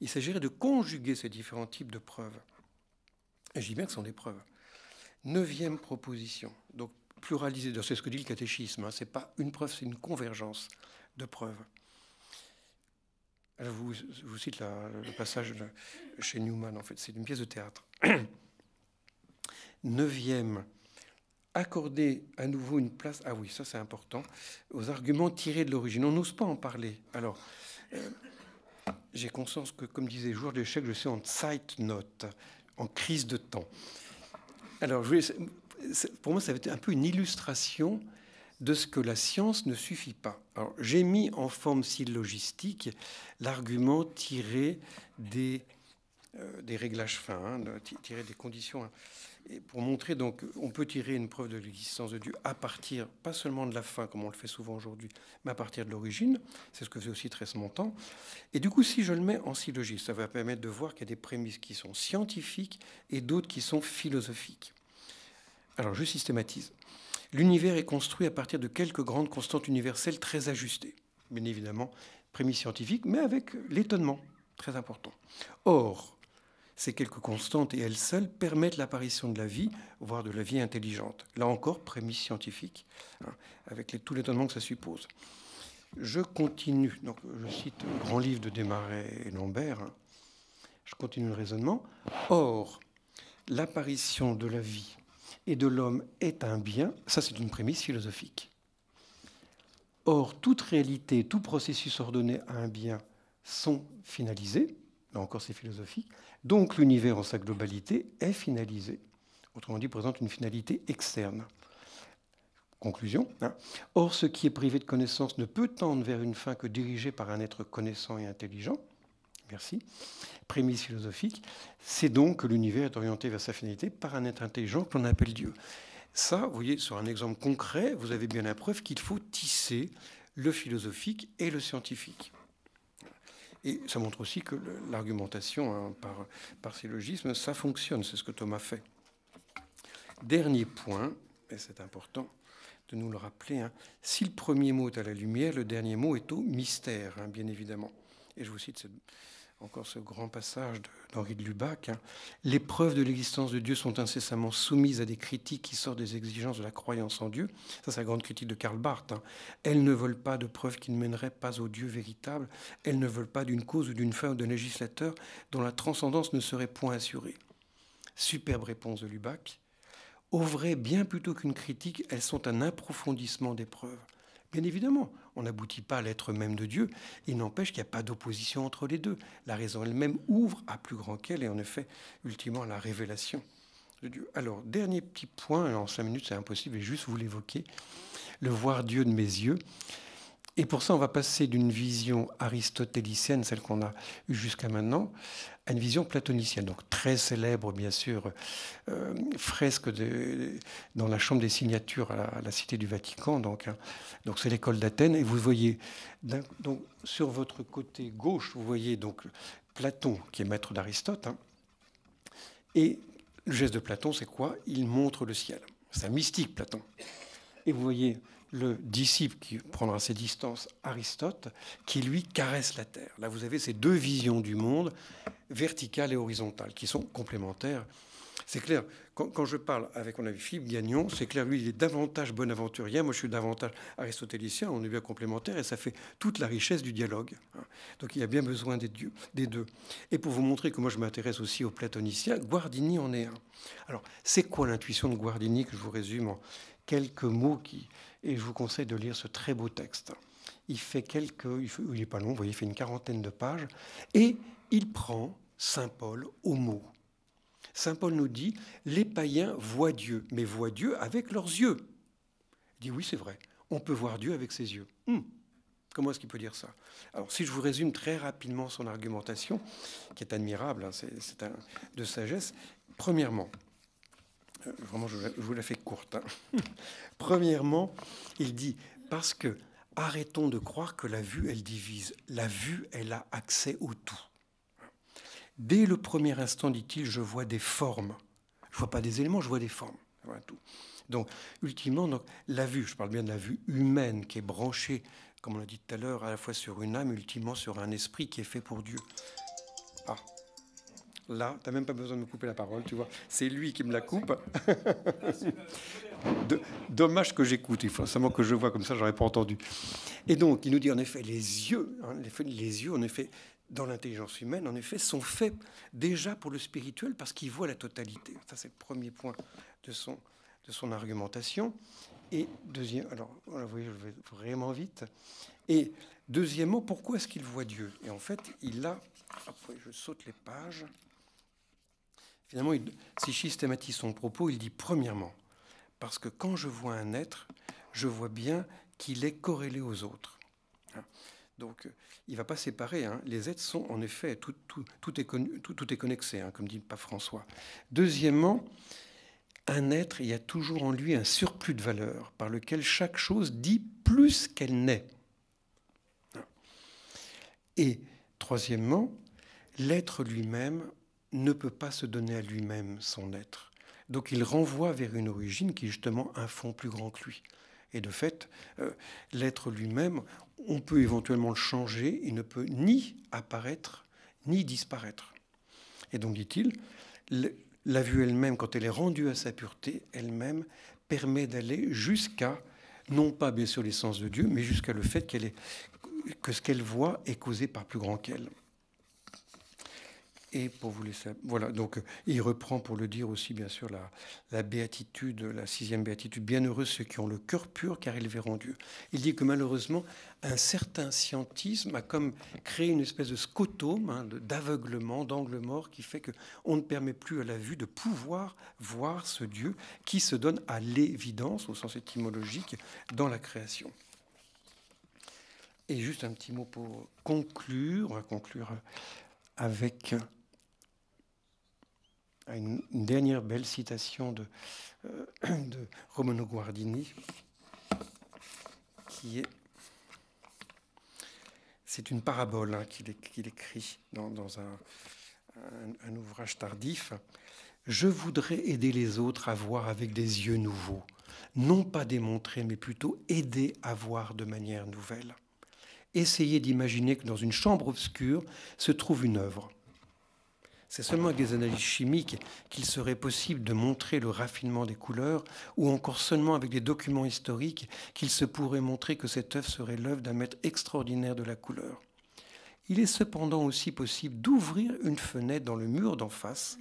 Il s'agirait de conjuguer ces différents types de preuves. Et je dis bien que ce sont des preuves. 9e proposition, donc pluralisé, c'est ce que dit le catéchisme, hein. Ce n'est pas une preuve, c'est une convergence de preuves. Alors, je vous cite le passage chez Newman, en fait, c'est une pièce de théâtre. 9e, accorder à nouveau une place, ah oui, ça c'est important, aux arguments tirés de l'origine. On n'ose pas en parler. Alors, j'ai conscience que, comme disait joueur d'échecs, je suis en Zeitnot, en crise de temps. Alors, pour moi, ça va être un peu une illustration de ce que la science ne suffit pas. Alors, j'ai mis en forme syllogistique l'argument tiré des réglages fins, hein, tiré des conditions. Hein, et pour montrer, donc, on peut tirer une preuve de l'existence de Dieu à partir, pas seulement de la fin, comme on le fait souvent aujourd'hui, mais à partir de l'origine. C'est ce que faisait aussi Tresmontant. Et du coup, si je le mets en syllogisme, ça va permettre de voir qu'il y a des prémices qui sont scientifiques et d'autres qui sont philosophiques. Alors, je systématise. L'univers est construit à partir de quelques grandes constantes universelles très ajustées. Bien évidemment, prémisse scientifique, mais avec l'étonnement, très important. Or, ces quelques constantes et elles seules permettent l'apparition de la vie, voire de la vie intelligente. Là encore, prémisse scientifique, hein, avec tout l'étonnement que ça suppose. Je continue. Donc, je cite le grand livre de Desmarais et Lambert. Hein. Je continue le raisonnement. Or, l'apparition de la vie et de l'homme est un bien, ça c'est une prémisse philosophique. Or, toute réalité, tout processus ordonné à un bien sont finalisés, là encore c'est philosophique, donc l'univers en sa globalité est finalisé, autrement dit présente une finalité externe. Conclusion. Hein. Or, ce qui est privé de connaissance ne peut tendre vers une fin que dirigé par un être connaissant et intelligent. Merci. Prémisse philosophique, c'est donc que l'univers est orienté vers sa finalité par un être intelligent que l'on appelle Dieu. Ça, vous voyez, sur un exemple concret, vous avez bien la preuve qu'il faut tisser le philosophique et le scientifique. Et ça montre aussi que l'argumentation hein, par syllogisme, ça fonctionne, c'est ce que Thomas fait. Dernier point, et c'est important de nous le rappeler, hein, si le premier mot est à la lumière, le dernier mot est au mystère, hein, bien évidemment. Et je vous cite encore ce grand passage d'Henri de Lubac. Hein. Les preuves de l'existence de Dieu sont incessamment soumises à des critiques qui sortent des exigences de la croyance en Dieu. Ça, c'est la grande critique de Karl Barth. Hein. Elles ne veulent pas de preuves qui ne mèneraient pas au Dieu véritable. Elles ne veulent pas d'une cause ou d'une fin ou d'un législateur dont la transcendance ne serait point assurée. Superbe réponse de Lubac. Au vrai, bien plutôt qu'une critique, elles sont un approfondissement des preuves. Bien évidemment, on n'aboutit pas à l'être même de Dieu. Il n'empêche qu'il n'y a pas d'opposition entre les deux. La raison elle-même ouvre à plus grand qu'elle et en effet, ultimement, à la révélation de Dieu. Alors, dernier petit point, en 5 minutes c'est impossible, et juste vous l'évoquer, le voir Dieu de mes yeux. Et pour ça, on va passer d'une vision aristotélicienne, celle qu'on a eue jusqu'à maintenant, à une vision platonicienne. Donc très célèbre, bien sûr, fresque dans la chambre des signatures à la Cité du Vatican. Donc c'est l'école d'Athènes. Et vous voyez, donc, sur votre côté gauche, vous voyez donc Platon, qui est maître d'Aristote. Et le geste de Platon, c'est quoi? Il montre le ciel. C'est un mystique, Platon. Et vous voyez le disciple qui prendra ses distances, Aristote, qui lui caresse la terre. Là, vous avez ces deux visions du monde, verticale et horizontale, qui sont complémentaires. C'est clair, quand je parle avec mon ami Philippe Gagnon, c'est clair, lui, il est davantage bonaventurien, moi je suis davantage aristotélicien, on est bien complémentaires, et ça fait toute la richesse du dialogue. Donc il y a bien besoin des deux. Et pour vous montrer que moi je m'intéresse aussi aux platoniciens, Guardini en est un. Alors, c'est quoi l'intuition de Guardini, que je vous résume en quelques mots, et je vous conseille de lire ce très beau texte. Il n'est pas long, vous voyez, il fait une 40aine de pages, et il prend Saint Paul au mot. Saint Paul nous dit, les païens voient Dieu, mais voient Dieu avec leurs yeux. Il dit, oui, c'est vrai, on peut voir Dieu avec ses yeux. Comment est-ce qu'il peut dire ça? Alors, si je vous résume très rapidement son argumentation, qui est admirable, c'est de sagesse. Premièrement, vraiment, je vous la fais courte. Premièrement, il dit, parce que arrêtons de croire que la vue, elle divise. La vue, elle a accès au tout. Dès le premier instant, dit-il, je vois des formes. Je ne vois pas des éléments, je vois des formes. Je vois tout. Donc, ultimement, la vue, je parle bien de la vue humaine qui est branchée, comme on l'a dit tout à l'heure, à la fois sur une âme, ultimement sur un esprit qui est fait pour Dieu. Ah, là, tu n'as même pas besoin de me couper la parole, tu vois. C'est lui qui me la coupe. Dommage que j'écoute, il faut seulement que je vois, comme ça, je n'aurais pas entendu. Et donc, il nous dit, en effet, les yeux, en effet, dans l'intelligence humaine, en effet, sont faits déjà pour le spirituel parce qu'ils voient la totalité. Ça, c'est le premier point de son argumentation. Et deuxième, alors, vous voyez, je vais vraiment vite. Et deuxièmement, pourquoi est-ce qu'il voit Dieu? Et en fait, après, je saute les pages. Finalement, s'il systématise son propos, il dit premièrement, parce que quand je vois un être, je vois bien qu'il est corrélé aux autres. Donc, il ne va pas séparer. Les êtres sont, en effet, tout est connexé, comme dit le pape François. Deuxièmement, un être, il y a toujours en lui un surplus de valeur par lequel chaque chose dit plus qu'elle n'est. Et troisièmement, l'être lui-même ne peut pas se donner à lui-même son être. Donc il renvoie vers une origine qui est justement un fond plus grand que lui. Et de fait, l'être lui-même, on peut éventuellement le changer, il ne peut ni apparaître, ni disparaître. Et donc, dit-il, la vue elle-même, quand elle est rendue à sa pureté, elle-même permet d'aller jusqu'à, non pas bien sûr l'essence de Dieu, mais jusqu'à le fait que ce qu'elle voit est causé par plus grand qu'elle. Et pour vous laisser... Voilà, donc il reprend pour le dire aussi, bien sûr, la béatitude, la 6e béatitude, bienheureux ceux qui ont le cœur pur, car ils verront Dieu. Il dit que malheureusement, un certain scientisme a comme créé une espèce de scotome, d'aveuglement, d'angle mort, qui fait qu'on ne permet plus à la vue de pouvoir voir ce Dieu qui se donne à l'évidence, au sens étymologique, dans la création. Et juste un petit mot pour conclure, on va conclure avec une dernière belle citation de Romano Guardini, c'est une parabole qu'il écrit dans un ouvrage tardif. Je voudrais aider les autres à voir avec des yeux nouveaux, non pas démontrer, mais plutôt aider à voir de manière nouvelle. Essayez d'imaginer que dans une chambre obscure se trouve une œuvre. C'est seulement avec des analyses chimiques qu'il serait possible de montrer le raffinement des couleurs, ou encore seulement avec des documents historiques qu'il se pourrait montrer que cette œuvre serait l'œuvre d'un maître extraordinaire de la couleur. Il est cependant aussi possible d'ouvrir une fenêtre dans le mur d'en face,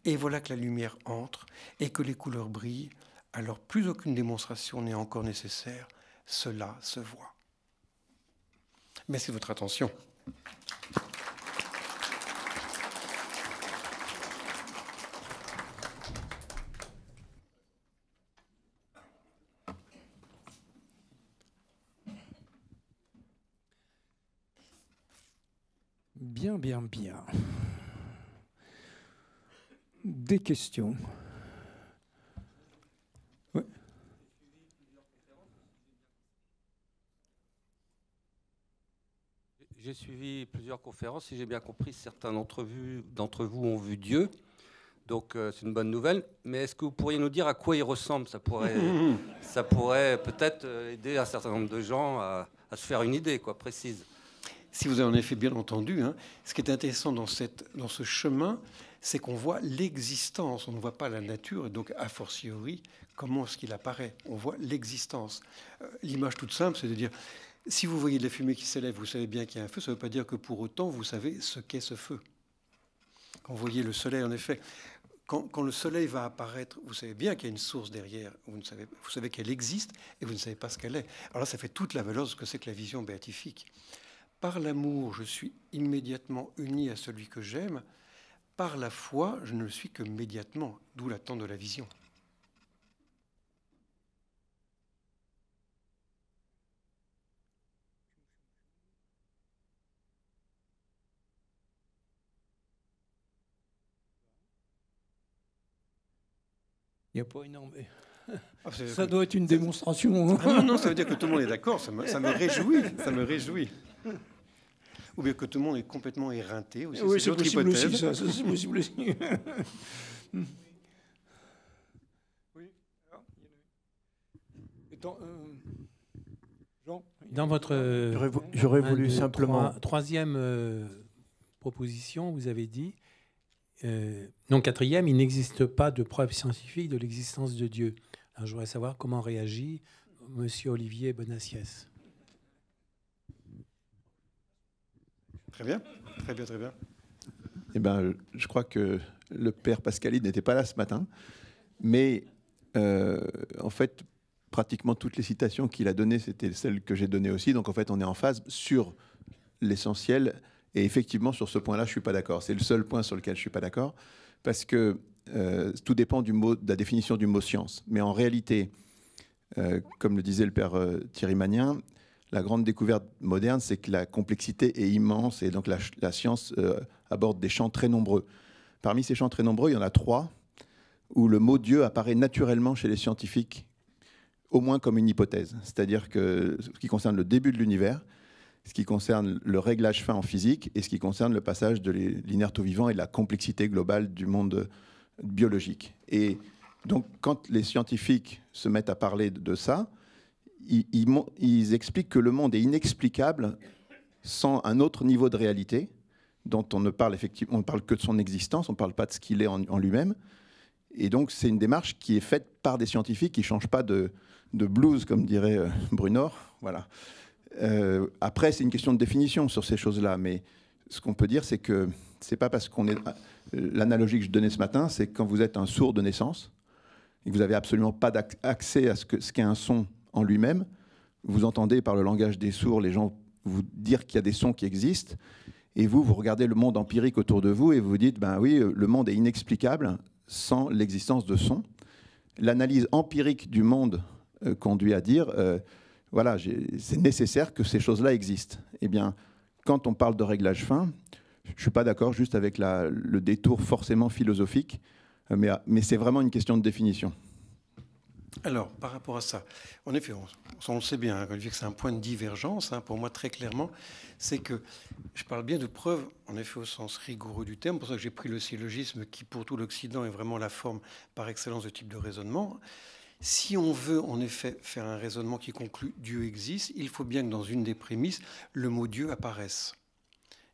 et voilà que la lumière entre et que les couleurs brillent, alors plus aucune démonstration n'est encore nécessaire, cela se voit. Merci de votre attention. Bien, bien, bien. Des questions? Ouais. J'ai suivi plusieurs conférences. Si j'ai bien compris, certains d'entre vous ont vu Dieu. Donc c'est une bonne nouvelle. Mais est-ce que vous pourriez nous dire à quoi il ressemble? Ça pourrait peut-être aider un certain nombre de gens à se faire une idée précise. Si vous avez en effet bien entendu, hein, ce qui est intéressant dans ce chemin, c'est qu'on voit l'existence, on ne voit pas la nature, et donc a fortiori, comment est-ce qu'il apparaît? On voit l'existence. L'image toute simple, c'est de dire, si vous voyez de la fumée qui s'élève, vous savez bien qu'il y a un feu, ça ne veut pas dire que pour autant vous savez ce qu'est ce feu. Quand vous voyez le soleil, en effet, quand le soleil va apparaître, vous savez bien qu'il y a une source derrière, vous savez qu'elle existe, et vous ne savez pas ce qu'elle est. Alors là, ça fait toute la valeur de ce que c'est que la vision béatifique. Par l'amour, je suis immédiatement uni à celui que j'aime. Par la foi, je ne le suis que médiatement, d'où l'attente de la vision. Il n'y a pas énorme. Ça doit être une démonstration. Ah non, ça veut dire que tout le monde est d'accord, ça me réjouit, ça me réjouit. Ou bien que tout le monde est complètement éreinté. Aussi, oui, c'est possible aussi, ça, c'est possible aussi. Oui. Jean, dans votre j'aurais voulu simplement troisième proposition, vous avez dit, non, quatrième, il n'existe pas de preuve scientifique de l'existence de Dieu. Alors, je voudrais savoir comment réagit Monsieur Olivier Bonaciès. Très bien, très bien, très bien. Eh ben, je crois que le père Pascali n'était pas là ce matin, mais en fait, pratiquement toutes les citations qu'il a données, c'était celles que j'ai données aussi. Donc en fait, on est en phase sur l'essentiel. Et effectivement, sur ce point-là, je ne suis pas d'accord. C'est le seul point sur lequel je ne suis pas d'accord, parce que tout dépend de la définition du mot science. Mais en réalité, comme le disait le père Thierry Magnin, la grande découverte moderne, c'est que la complexité est immense et donc la science aborde des champs très nombreux. Parmi ces champs très nombreux, il y en a 3 où le mot Dieu apparaît naturellement chez les scientifiques, au moins comme une hypothèse. C'est-à-dire que ce qui concerne le début de l'univers, ce qui concerne le réglage fin en physique et ce qui concerne le passage de l'inerte au vivant et la complexité globale du monde biologique. Et donc, quand les scientifiques se mettent à parler de ça, ils expliquent que le monde est inexplicable sans un autre niveau de réalité dont on ne parle effectivement, on ne parle que de son existence, on ne parle pas de ce qu'il est en lui-même. Et donc, c'est une démarche qui est faite par des scientifiques qui ne changent pas de blues, comme dirait Brunor. Voilà. Après, c'est une question de définition sur ces choses-là, mais ce qu'on peut dire, c'est que c'est pas parce qu'on est... L'analogie que je donnais ce matin, c'est quand vous êtes un sourd de naissance et que vous n'avez absolument pas accès à ce qu'est un son en lui-même, vous entendez par le langage des sourds les gens vous dire qu'il y a des sons qui existent, et vous regardez le monde empirique autour de vous et vous vous dites, ben oui, le monde est inexplicable sans l'existence de sons. L'analyse empirique du monde conduit à dire, voilà, c'est nécessaire que ces choses-là existent. Eh bien, quand on parle de réglage fin, je ne suis pas d'accord juste avec le détour forcément philosophique, mais c'est vraiment une question de définition. Alors, par rapport à ça, en effet, on le sait bien, hein, que c'est un point de divergence, hein, pour moi très clairement, c'est que je parle bien de preuve, en effet, au sens rigoureux du terme, pour ça que j'ai pris le syllogisme qui, pour tout l'Occident, est vraiment la forme par excellence de type de raisonnement. Si on veut, en effet, faire un raisonnement qui conclut Dieu existe, il faut bien que dans une des prémices, le mot Dieu apparaisse.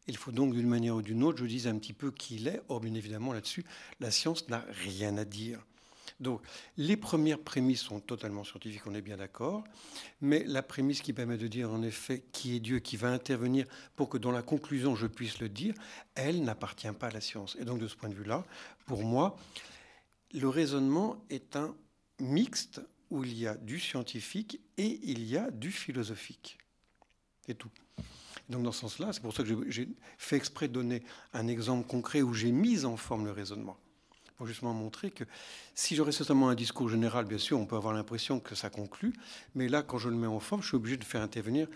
Il faut donc, d'une manière ou d'une autre, je dise un petit peu qui il est. Or, bien évidemment, là-dessus, la science n'a rien à dire. Donc, les premières prémices sont totalement scientifiques, on est bien d'accord, mais la prémisse qui permet de dire en effet qui est Dieu, qui va intervenir pour que dans la conclusion je puisse le dire, elle n'appartient pas à la science. Et donc, de ce point de vue-là, pour moi, le raisonnement est un mixte où il y a du scientifique et il y a du philosophique. C'est tout. Donc, dans ce sens-là, c'est pour ça que j'ai fait exprès de donner un exemple concret où j'ai mis en forme le raisonnement. Pour justement montrer que si je reste seulement un discours général, bien sûr, on peut avoir l'impression que ça conclut, mais là, quand je le mets en forme, je suis obligé de faire intervenir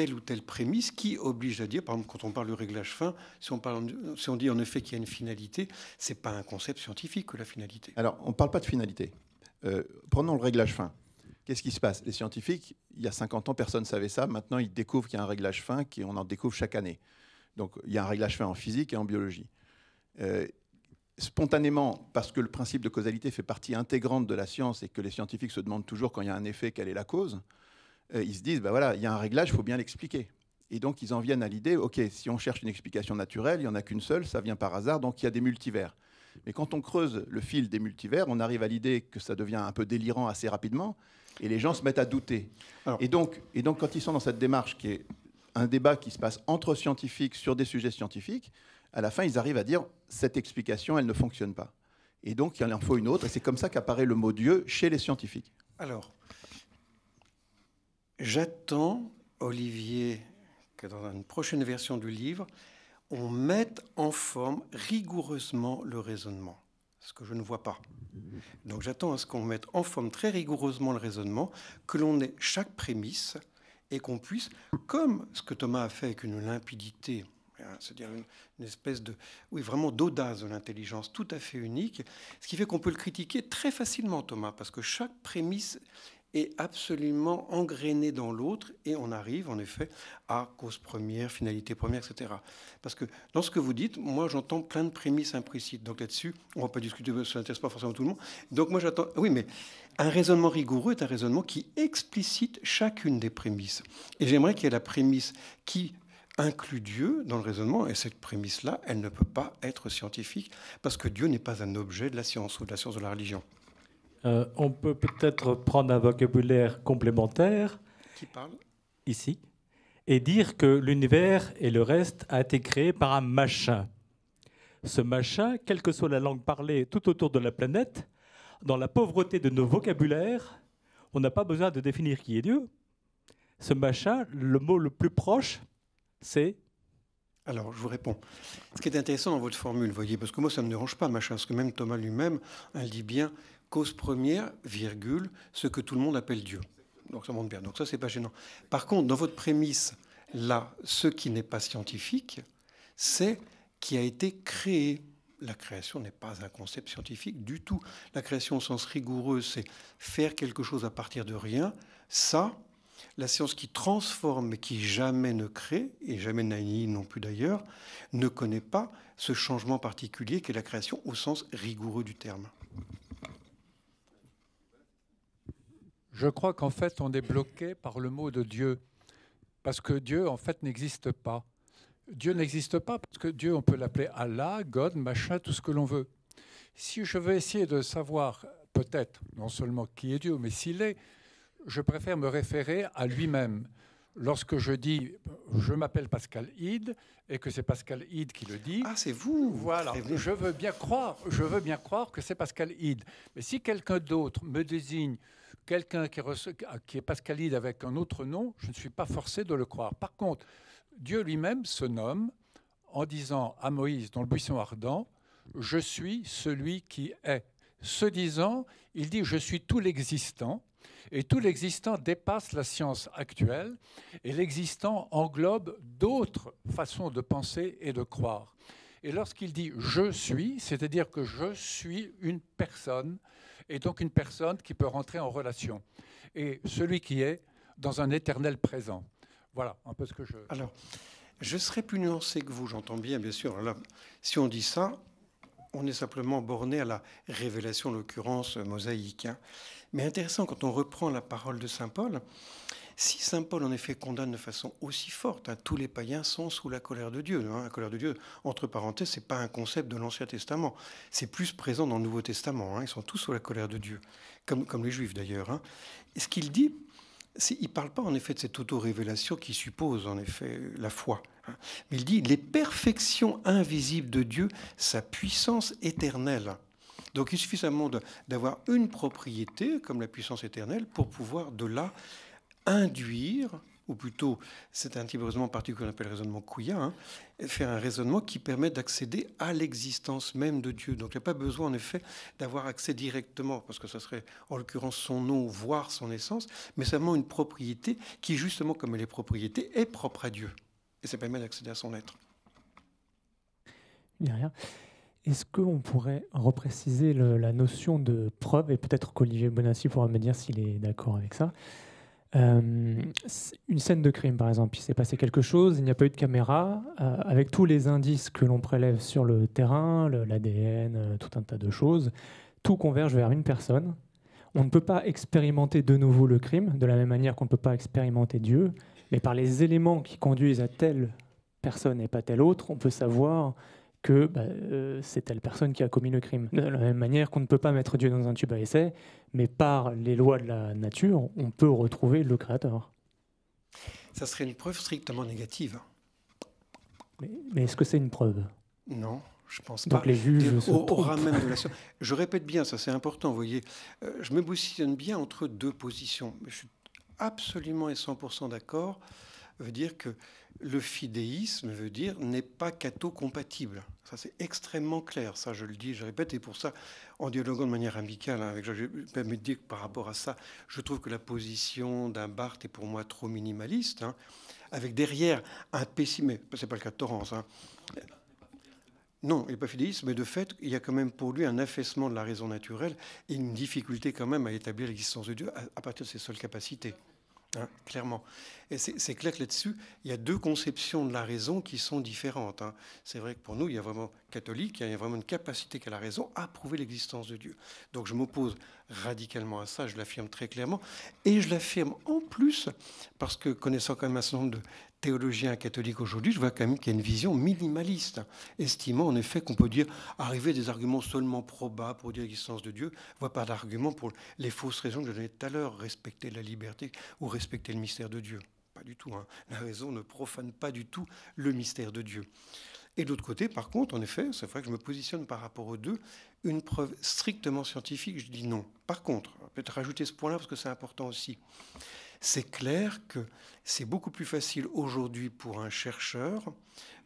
telle ou telle prémisse qui oblige à dire, par exemple, quand on parle du réglage fin, si on dit en effet qu'il y a une finalité, ce n'est pas un concept scientifique que la finalité. Alors, on ne parle pas de finalité. Prenons le réglage fin. Qu'est-ce qui se passe? Les scientifiques, il y a 50 ans, personne ne savait ça. Maintenant, ils découvrent qu'il y a un réglage fin, on en découvre chaque année. Donc, il y a un réglage fin en physique et en biologie. Spontanément, parce que le principe de causalité fait partie intégrante de la science et que les scientifiques se demandent toujours quand il y a un effet, quelle est la cause, ils se disent, ben voilà, il y a un réglage, il faut bien l'expliquer. Et donc, ils en viennent à l'idée, OK, si on cherche une explication naturelle, il n'y en a qu'une seule, ça vient par hasard, donc il y a des multivers. Mais quand on creuse le fil des multivers, on arrive à l'idée que ça devient un peu délirant assez rapidement, et les gens se mettent à douter. Et donc, quand ils sont dans cette démarche qui est un débat qui se passe entre scientifiques sur des sujets scientifiques, à la fin, ils arrivent à dire cette explication, elle ne fonctionne pas. Et donc, il en faut une autre. Et c'est comme ça qu'apparaît le mot Dieu chez les scientifiques. Alors, j'attends, Olivier, que dans une prochaine version du livre, on mette en forme rigoureusement le raisonnement, ce que je ne vois pas. Donc j'attends à ce qu'on mette en forme très rigoureusement le raisonnement, que l'on ait chaque prémisse et qu'on puisse, comme ce que Thomas a fait avec une limpidité, c'est-à-dire une espèce de, oui, vraiment d'audace de l'intelligence tout à fait unique, ce qui fait qu'on peut le critiquer très facilement, Thomas, parce que chaque prémisse est absolument engrainée dans l'autre et on arrive en effet à cause première, finalité première, etc. Parce que dans ce que vous dites, moi j'entends plein de prémices implicites. Donc là-dessus, on ne va pas discuter, ça n'intéresse pas forcément tout le monde. Donc moi j'attends, oui, mais un raisonnement rigoureux est un raisonnement qui explicite chacune des prémisses. Et j'aimerais qu'il y ait la prémisse qui inclut Dieu dans le raisonnement, et cette prémisse-là, elle ne peut pas être scientifique, parce que Dieu n'est pas un objet de la science ou de la science de la religion. On peut peut-être prendre un vocabulaire complémentaire, Qui parle ici, et dire que l'univers et le reste a été créé par un machin. Ce machin, quelle que soit la langue parlée tout autour de la planète, dans la pauvreté de nos vocabulaires, on n'a pas besoin de définir qui est Dieu. Ce machin, le mot le plus proche, c'est... Alors, je vous réponds. Ce qui est intéressant dans votre formule, vous voyez, parce que moi, ça ne me dérange pas, machin, parce que même Thomas lui-même, il dit bien cause première, virgule, ce que tout le monde appelle Dieu. Donc, ça monte bien. Donc, ça, c'est pas gênant. Par contre, dans votre prémisse, là, ce qui n'est pas scientifique, c'est qui a été créé. La création n'est pas un concept scientifique du tout. La création au sens rigoureux, c'est faire quelque chose à partir de rien. Ça, la science qui transforme mais qui jamais ne crée, et jamais n'annihile non plus d'ailleurs, ne connaît pas ce changement particulier qu'est la création au sens rigoureux du terme. Je crois qu'en fait, on est bloqué par le mot de Dieu. Parce que Dieu, en fait, n'existe pas. Dieu n'existe pas parce que Dieu, on peut l'appeler Allah, God, machin, tout ce que l'on veut. Si je veux essayer de savoir, peut-être, non seulement qui est Dieu, mais s'il est, je préfère me référer à lui-même. Lorsque je dis « je m'appelle Pascal Hide » et que c'est Pascal Hide qui le dit... Ah, c'est vous. Voilà, je veux bien croire que c'est Pascal Hide. Mais si quelqu'un d'autre me désigne quelqu'un qui est Pascal Hide avec un autre nom, je ne suis pas forcé de le croire. Par contre, Dieu lui-même se nomme en disant à Moïse dans le buisson ardent « Je suis celui qui est ». Ce disant, il dit « Je suis tout l'existant ». Et tout l'existant dépasse la science actuelle et l'existant englobe d'autres façons de penser et de croire. Et lorsqu'il dit « je suis », c'est-à-dire que je suis une personne et donc une personne qui peut rentrer en relation. Et celui qui est dans un éternel présent. Voilà un peu ce que je... Alors, je serais plus nuancé que vous, j'entends bien sûr. Alors là, si on dit ça, on est simplement borné à la révélation, en l'occurrence mosaïque. Mais intéressant, quand on reprend la parole de saint Paul, si saint Paul en effet condamne de façon aussi forte, tous les païens sont sous la colère de Dieu. La colère de Dieu, entre parenthèses, ce n'est pas un concept de l'Ancien Testament. C'est plus présent dans le Nouveau Testament. Ils sont tous sous la colère de Dieu, comme les Juifs d'ailleurs. Et ce qu'il dit, il ne parle pas en effet de cette auto-révélation qui suppose en effet la foi. Mais il dit les perfections invisibles de Dieu, sa puissance éternelle. Donc il suffit seulement d'avoir une propriété, comme la puissance éternelle, pour pouvoir de là induire ou plutôt c'est un type de raisonnement particulier qu'on appelle le raisonnement Couilla, hein, faire un raisonnement qui permet d'accéder à l'existence même de Dieu. Donc il n'y a pas besoin en effet d'avoir accès directement, parce que ce serait en l'occurrence son nom, voire son essence, mais seulement une propriété qui justement, comme elle est propriété, est propre à Dieu. Et ça permet d'accéder à son être. Derrière. Est-ce qu'on pourrait repréciser la notion de preuve, et peut-être qu'Olivier Bonassi pourra me dire s'il est d'accord avec ça. Une scène de crime, par exemple, il s'est passé quelque chose, il n'y a pas eu de caméra, avec tous les indices que l'on prélève sur le terrain, l'ADN, tout un tas de choses, tout converge vers une personne. On ne peut pas expérimenter de nouveau le crime, de la même manière qu'on ne peut pas expérimenter Dieu, mais par les éléments qui conduisent à telle personne et pas telle autre, on peut savoir que c'est telle personne qui a commis le crime. De la même manière qu'on ne peut pas mettre Dieu dans un tube à essai, mais par les lois de la nature, on peut retrouver le Créateur. Ça serait une preuve strictement négative. Mais est-ce que c'est une preuve? Non, je pense pas. Donc les juges se au ramène de la science. Je répète bien, ça c'est important, vous voyez. Je me positionne bien entre deux positions. Je suis absolument et 100% d'accord. Veut dire que le fidéisme veut dire n'est pas catho-compatible. Ça, c'est extrêmement clair. Ça, je le dis, je répète. Et pour ça, en dialoguant de manière amicale avec Georges, je peux me dire que par rapport à ça, je trouve que la position d'un Barthes est pour moi trop minimaliste, hein, avec derrière un pessimisme. C'est pas le cas de Torrance. Hein. Non, il n'est pas fidéiste, mais de fait, il y a quand même pour lui un affaissement de la raison naturelle et une difficulté quand même à établir l'existence de Dieu à partir de ses seules capacités. Hein, clairement. Et c'est clair que là-dessus, il y a deux conceptions de la raison qui sont différentes. Hein. C'est vrai que pour nous, il y a vraiment catholique, il y a vraiment une capacité qu'a la raison à prouver l'existence de Dieu. Donc je m'oppose radicalement à ça, je l'affirme très clairement. Et je l'affirme en plus, parce que connaissant quand même un certain nombre de théologiens catholiques aujourd'hui, je vois quand même qu'il y a une vision minimaliste, estimant en effet qu'on peut dire arriver à des arguments seulement probables pour dire l'existence de Dieu, voire pas d'arguments pour les fausses raisons que je donnais tout à l'heure, respecter la liberté ou respecter le mystère de Dieu. Pas du tout. Hein. La raison ne profane pas du tout le mystère de Dieu. Et de l'autre côté, par contre, en effet, c'est vrai que je me positionne par rapport aux deux, une preuve strictement scientifique, je dis non. Par contre, on va peut-être rajouter ce point-là parce que c'est important aussi. C'est clair que c'est beaucoup plus facile aujourd'hui pour un chercheur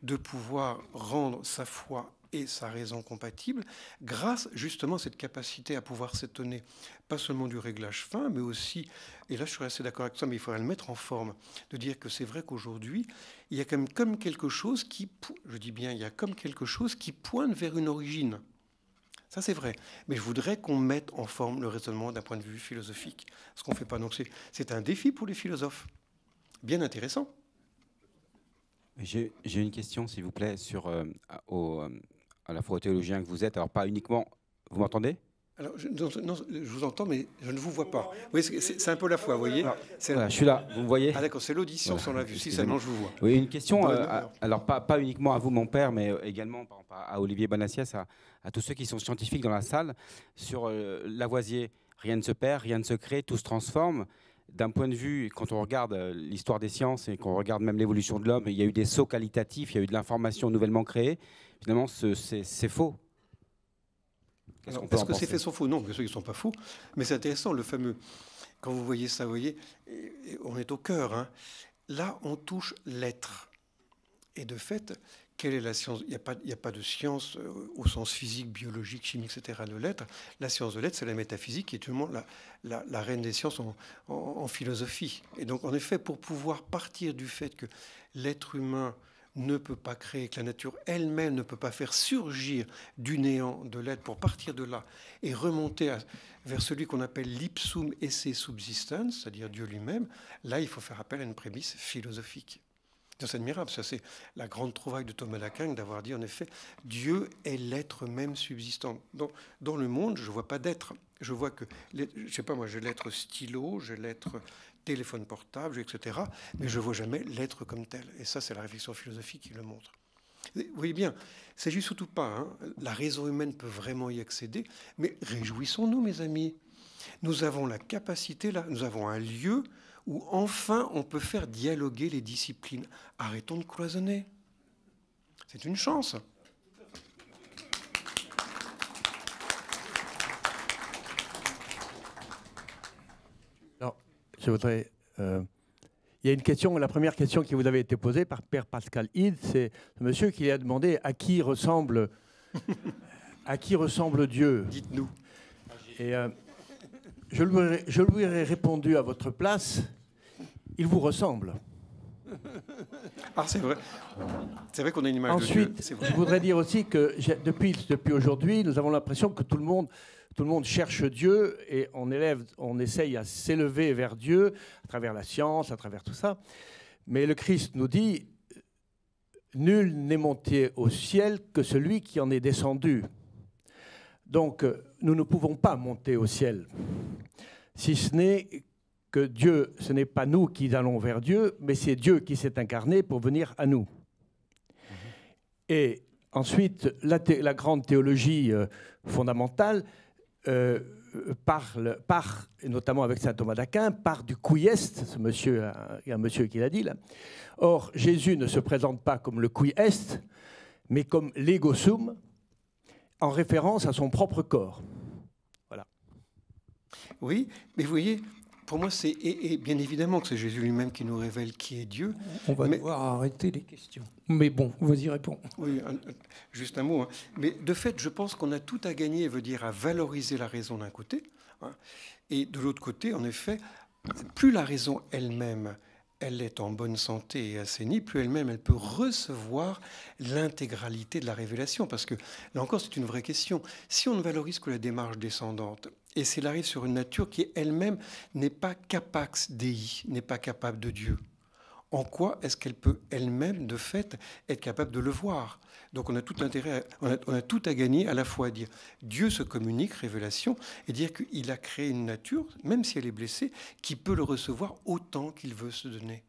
de pouvoir rendre sa foi et sa raison compatible grâce justement à cette capacité à pouvoir s'étonner, pas seulement du réglage fin, mais aussi, et là je suis assez d'accord avec ça, mais il faudrait le mettre en forme, de dire que c'est vrai qu'aujourd'hui, il y a quand même comme quelque chose qui, je dis bien, il y a comme quelque chose qui pointe vers une origine. Ça, c'est vrai. Mais je voudrais qu'on mette en forme le raisonnement d'un point de vue philosophique. Ce qu'on ne fait pas. Donc, c'est un défi pour les philosophes. Bien intéressant. J'ai une question, s'il vous plaît, sur, à la fois aux théologiens que vous êtes. Alors, pas uniquement... Vous m'entendez ? Alors, non, je vous entends, mais je ne vous vois pas. Oui, c'est un peu la foi, vous voyez. Voilà, je suis là, vous me voyez. Ah d'accord, c'est l'audition sans la vue. Si seulement je vous vois. Oui, une question, alors pas uniquement à vous, mon père, mais également par exemple, à Olivier Bonassiès, à tous ceux qui sont scientifiques dans la salle, sur Lavoisier. Rien ne se perd, rien ne se crée, tout se transforme. D'un point de vue, quand on regarde l'histoire des sciences et qu'on regarde même l'évolution de l'homme, il y a eu des sauts qualitatifs, il y a eu de l'information nouvellement créée. Finalement, c'est faux. Est-ce que ces faits sont faux? Non, bien sûr qu'ils ne sont pas faux. Mais c'est intéressant, le fameux... Quand vous voyez ça, vous voyez, on est au cœur. Hein. Là, on touche l'être. Et de fait, quelle est la science? Il n'y a pas de science au sens physique, biologique, chimique, etc. de l'être. La science de l'être, c'est la métaphysique qui est tout le monde la reine des sciences en philosophie. Et donc, en effet, pour pouvoir partir du fait que l'être humain ne peut pas créer, que la nature elle-même ne peut pas faire surgir du néant de l'être pour partir de là et remonter vers celui qu'on appelle l'ipsum esse subsistens, c'est-à-dire Dieu lui-même, là, il faut faire appel à une prémisse philosophique. C'est admirable, ça c'est la grande trouvaille de Thomas d'Aquin d'avoir dit en effet, Dieu est l'être même subsistant. Dans le monde, je ne vois pas d'être. Je vois que, je ne sais pas moi, j'ai l'être stylo, j'ai l'être téléphone portable, etc. Mais je ne vois jamais l'être comme tel. Et ça, c'est la réflexion philosophique qui le montre. Vous voyez bien, il ne s'agit surtout pas, hein, la raison humaine peut vraiment y accéder, mais réjouissons-nous, mes amis. Nous avons la capacité, là, nous avons un lieu où enfin on peut faire dialoguer les disciplines. Arrêtons de cloisonner. C'est une chance. Alors, je voudrais... il y a une question, la première question qui vous avait été posée par Père Pascal Hide, c'est ce monsieur qui a demandé à qui ressemble Dieu. Dites-nous. Et je lui aurais répondu à votre place, il vous ressemble. Ah, c'est vrai. C'est vrai qu'on a une image Ensuite, de Dieu. Ensuite, je voudrais dire aussi que depuis aujourd'hui, nous avons l'impression que tout le monde cherche Dieu et on essaye à s'élever vers Dieu à travers la science, à travers tout ça. Mais le Christ nous dit, nul n'est monté au ciel que celui qui en est descendu. Donc, nous ne pouvons pas monter au ciel, si ce n'est que Dieu, ce n'est pas nous qui allons vers Dieu, mais c'est Dieu qui s'est incarné pour venir à nous. Et ensuite, la grande théologie fondamentale parle, notamment avec saint Thomas d'Aquin, part du qui est, il y a un monsieur qui l'a dit là. Or, Jésus ne se présente pas comme le qui est, mais comme l'ego sum, en référence à son propre corps. Voilà. oui, mais vous voyez, pour moi, c'est et bien évidemment que c'est Jésus lui-même qui nous révèle qui est Dieu. On va devoir arrêter les questions. Mais bon, vas-y, réponds. Oui, juste un mot. Hein. Mais de fait, je pense qu'on a tout à gagner, veut dire à valoriser la raison d'un côté, hein, et de l'autre côté, en effet, plus la raison elle-même, elle est en bonne santé et assainie, plus elle-même, elle peut recevoir l'intégralité de la révélation. Parce que, là encore, c'est une vraie question. Si on ne valorise que la démarche descendante, et s'il arrive sur une nature qui elle-même n'est pas capax Dei, n'est pas capable de Dieu, en quoi est-ce qu'elle peut elle-même, de fait, être capable de le voir? Donc on a tout intérêt, on a tout à gagner à la fois à dire Dieu se communique, révélation, et dire qu'il a créé une nature, même si elle est blessée, qui peut le recevoir autant qu'il veut se donner.